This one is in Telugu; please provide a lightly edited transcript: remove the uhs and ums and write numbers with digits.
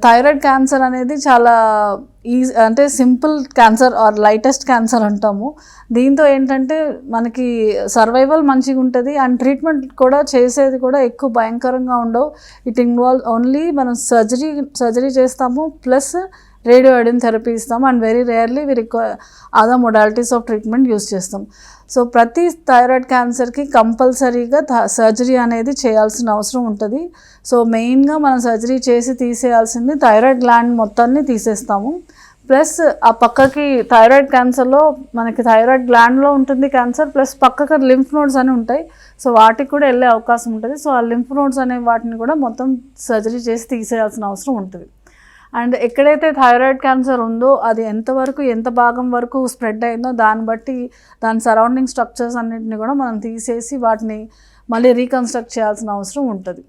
థైరాయిడ్ క్యాన్సర్ అనేది చాలా ఈజీ, అంటే simple cancer are lightest cancer అంటాము. దీంతో ఏంటంటే మనకి సర్వైవల్ మంచిగా ఉంటుంది అండ్ ట్రీట్మెంట్ కూడా చేసేది కూడా ఎక్కువ భయంకరంగా ఉండవు. ఇట్ ఇన్వాల్వ్ ఓన్లీ మనం సర్జరీ చేస్తాము, ప్లస్ రేడియో ఐడిన్ థెరపీ ఇస్తాము and very rarely we require other modalities of treatment use చేస్తాం. సో ప్రతి థైరాయిడ్ క్యాన్సర్కి కంపల్సరీగా సర్జరీ అనేది చేయాల్సిన అవసరం ఉంటుంది. సో మెయిన్గా మనం సర్జరీ చేసి తీసేయాల్సింది థైరాయిడ్ గ్లాండ్ మొత్తాన్ని తీసేస్తాము. ప్లస్ ఆ పక్కకి థైరాయిడ్ క్యాన్సర్లో మనకి థైరాయిడ్ గ్లాండ్లో ఉంటుంది క్యాన్సర్, ప్లస్ పక్కకి లింఫ్ నోడ్స్ అని ఉంటాయి. సో వాటికి కూడా వెళ్ళే అవకాశం ఉంటుంది. సో ఆ లింఫ్ నోడ్స్ అనే వాటిని కూడా మొత్తం సర్జరీ చేసి తీసేయాల్సిన అవసరం ఉంటుంది. అండ్ ఎక్కడైతే థైరాయిడ్ క్యాన్సర్ ఉందో అది ఎంతవరకు ఎంత భాగం వరకు స్ప్రెడ్ అయిందో దాన్ని బట్టి దాని సరౌండింగ్ స్ట్రక్చర్స్ అన్నింటినీ కూడా మనం తీసేసి వాటిని మళ్ళీ రీకన్స్ట్రక్ట్ చేయాల్సిన అవసరం ఉంటుంది.